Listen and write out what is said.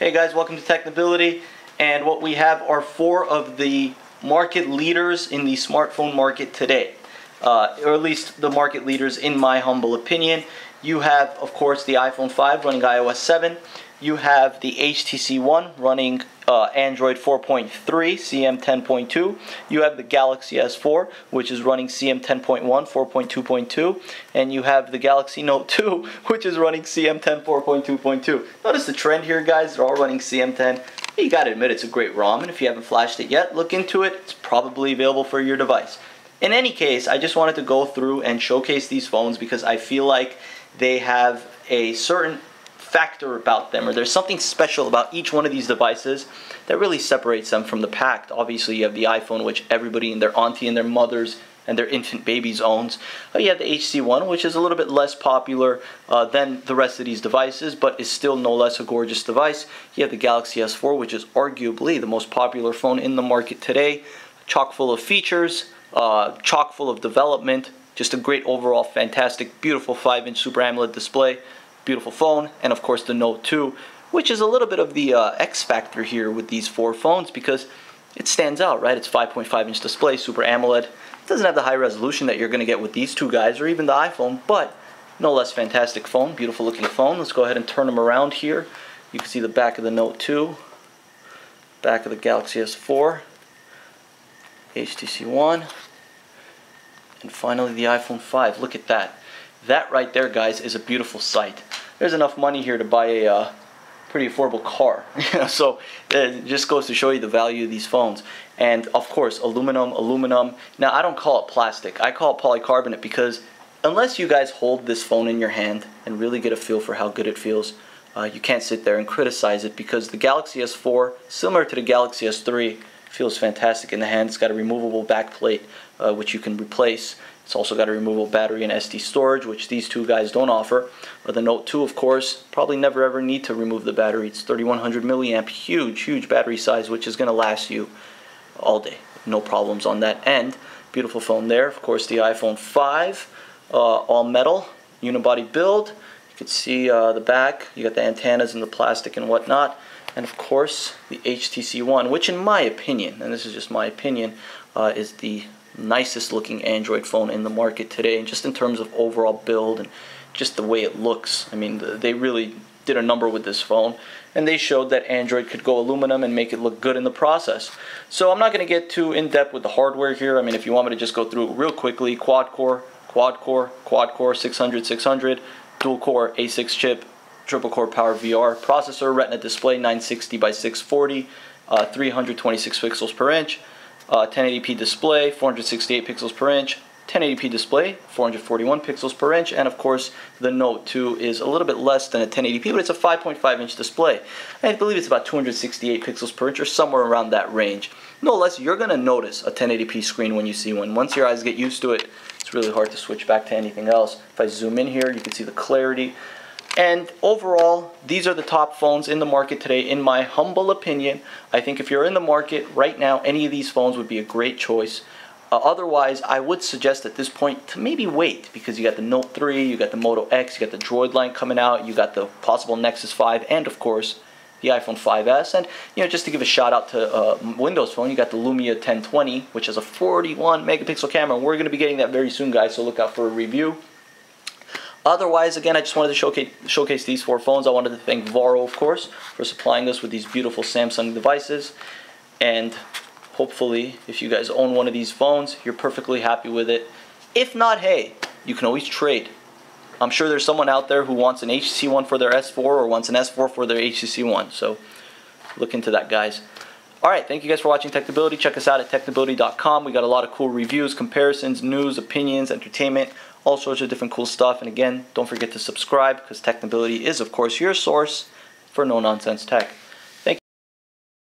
Hey guys, welcome to Technability, and what we have are four of the market leaders in the smartphone market today, or at least the market leaders in my humble opinion. You have, of course, the iPhone 5 running iOS 7. You have the HTC One running Android 4.3, CM 10.2. You have the Galaxy S4, which is running CM 10.1, 4.2.2. And you have the Galaxy Note 2, which is running CM 10, 4.2.2. Notice the trend here, guys. They're all running CM 10. You gotta admit, it's a great ROM, and if you haven't flashed it yet, look into it. It's probably available for your device. In any case, I just wanted to go through and showcase these phones because I feel like they have a certain factor about them, or there's something special about each one of these devices that really separates them from the pack. Obviously, you have the iPhone, which everybody and their auntie and their mothers and their infant babies owns. You have the HTC One, which is a little bit less popular than the rest of these devices, but is still no less a gorgeous device. You have the Galaxy S4, which is arguably the most popular phone in the market today. Chock full of features, chock full of development, just a great overall, fantastic, beautiful 5-inch Super AMOLED display. Beautiful phone, and of course the Note 2, which is a little bit of the X factor here with these four phones because it stands out, right? It's 5.5-inch display, Super AMOLED. It doesn't have the high resolution that you're going to get with these two guys or even the iPhone, but no less fantastic phone, beautiful looking phone. Let's go ahead and turn them around here. You can see the back of the Note 2, back of the Galaxy S4, HTC One, and finally the iPhone 5. Look at that. That right there, guys, is a beautiful sight. There's enough money here to buy a pretty affordable car. So it just goes to show you the value of these phones. And of course, aluminum. Now, I don't call it plastic. I call it polycarbonate because unless you guys hold this phone in your hand and really get a feel for how good it feels, you can't sit there and criticize it because the Galaxy S4, similar to the Galaxy S3, feels fantastic in the hand. It's got a removable back plate, which you can replace. It's also got a removable battery and SD storage, which these two guys don't offer. But the Note 2, of course, probably never ever need to remove the battery. It's 3100 milliamp, huge battery size, which is going to last you all day. No problems on that end. Beautiful phone there. Of course, the iPhone 5, all metal, unibody build. You can see the back. You got the antennas and the plastic and whatnot. And of course, the HTC One, which in my opinion, and this is just my opinion, is the nicest looking Android phone in the market today, and just in terms of overall build and just the way it looks. I mean, they really did a number with this phone, and they showed that Android could go aluminum and make it look good in the process. So I'm not going to get too in-depth with the hardware here. I mean, if you want me to just go through it real quickly, quad core, 600, dual core A6 chip, triple core power VR, processor, Retina display, 960 by 640, 326 pixels per inch, 1080p display, 468 pixels per inch, 1080p display, 441 pixels per inch, and of course the Note 2 is a little bit less than a 1080p, but it's a 5.5-inch display. I believe it's about 268 pixels per inch or somewhere around that range. No less, you're going to notice a 1080p screen when you see one. Once your eyes get used to it, it's really hard to switch back to anything else. If I zoom in here, you can see the clarity. And overall, these are the top phones in the market today, in my humble opinion. I think if you're in the market right now, any of these phones would be a great choice. Otherwise, I would suggest at this point to maybe wait, because you got the Note 3, you got the Moto X, you got the Droid line coming out, you got the possible Nexus 5, and of course, the iPhone 5S. And just to give a shout out to Windows Phone, you got the Lumia 1020, which has a 41 megapixel camera, and we're going to be getting that very soon, guys, so look out for a review. Otherwise, again, I just wanted to showcase these four phones. I wanted to thank Varo, of course, for supplying us with these beautiful Samsung devices. And hopefully, if you guys own one of these phones, you're perfectly happy with it. If not, hey, you can always trade. I'm sure there's someone out there who wants an HTC One for their S4 or wants an S4 for their HTC One. So look into that, guys. Alright, thank you guys for watching Technability. Check us out at technability.com. We got a lot of cool reviews, comparisons, news, opinions, entertainment, all sorts of different cool stuff. And again, don't forget to subscribe because Technability is, of course, your source for no-nonsense tech.